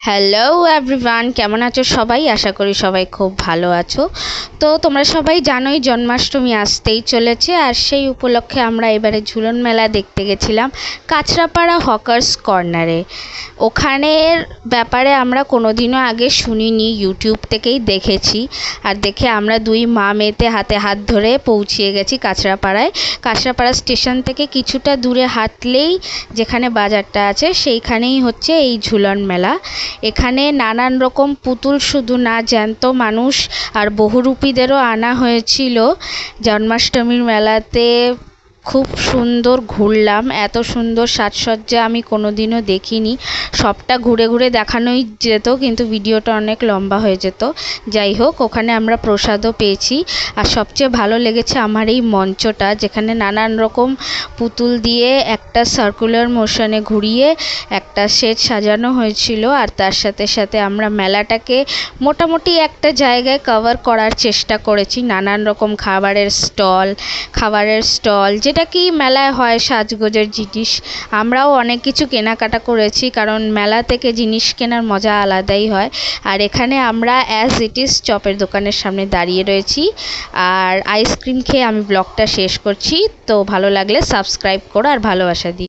Hello everyone, কেমন আছো সবাই? আশা করি সবাই খুব ভালো আছো। তো তোমরা সবাই জানোই জন্মাষ্টমী আসতেই চলেছে, আর সেই উপলক্ষে আমরা এবারে ঝুলন মেলা দেখতে গেছিলাম কাঁচরাপাড়া হকার্স কর্নারে। ওখানের ব্যাপারে আমরা কোনোদিনও আগে শুনিনি, ইউটিউব থেকেই দেখেছি। আর দেখে আমরা দুই মা মেয়েতে হাতে হাত ধরে পৌঁছিয়ে গেছি কাঁচরাপাড়ায়। কাঁচরাপাড়া স্টেশন থেকে কিছুটা দূরে হাঁটলেই যেখানে বাজারটা আছে সেইখানেই হচ্ছে এই ঝুলন মেলা। এখানে নানান রকম পুতুল, শুধু না জ্যান্ত মানুষ আর বহুরূপীদেরও আনা হয়েছিল জন্মাষ্টমীর মেলাতে। খুব সুন্দর ঘুরলাম, এত সুন্দর সাজসজ্জা আমি কোনোদিনও দেখিনি। সবটা ঘুরে ঘুরে দেখানোই যেত, কিন্তু ভিডিওটা অনেক লম্বা হয়ে যেত। যাই হোক, ওখানে আমরা প্রসাদও পেয়েছি। আর সবচেয়ে ভালো লেগেছে আমার এই মঞ্চটা, যেখানে নানান রকম পুতুল দিয়ে একটা সার্কুলার মোশনে ঘুরিয়ে একটা সেট সাজানো হয়েছিল। আর তার সাথে সাথে আমরা মেলাটাকে মোটামুটি একটা জায়গায় কভার করার চেষ্টা করেছি। নানান রকম খাবারের স্টল যেটা কি মেলায় হয়, সাজগোজের জিনিস, আমরাও অনেক কিছু কেনাকাটা করেছি, কারণ মেলা থেকে জিনিস কেনার মজা আলাদাই হয়। আর এখানে আমরা অ্যাজ ইট ইজ চপের দোকানের সামনে দাঁড়িয়ে রয়েছি আর আইসক্রিম খেয়ে আমি ব্লগটা শেষ করছি। তো ভালো লাগলে সাবস্ক্রাইব করো আর ভালোবাসা দিই।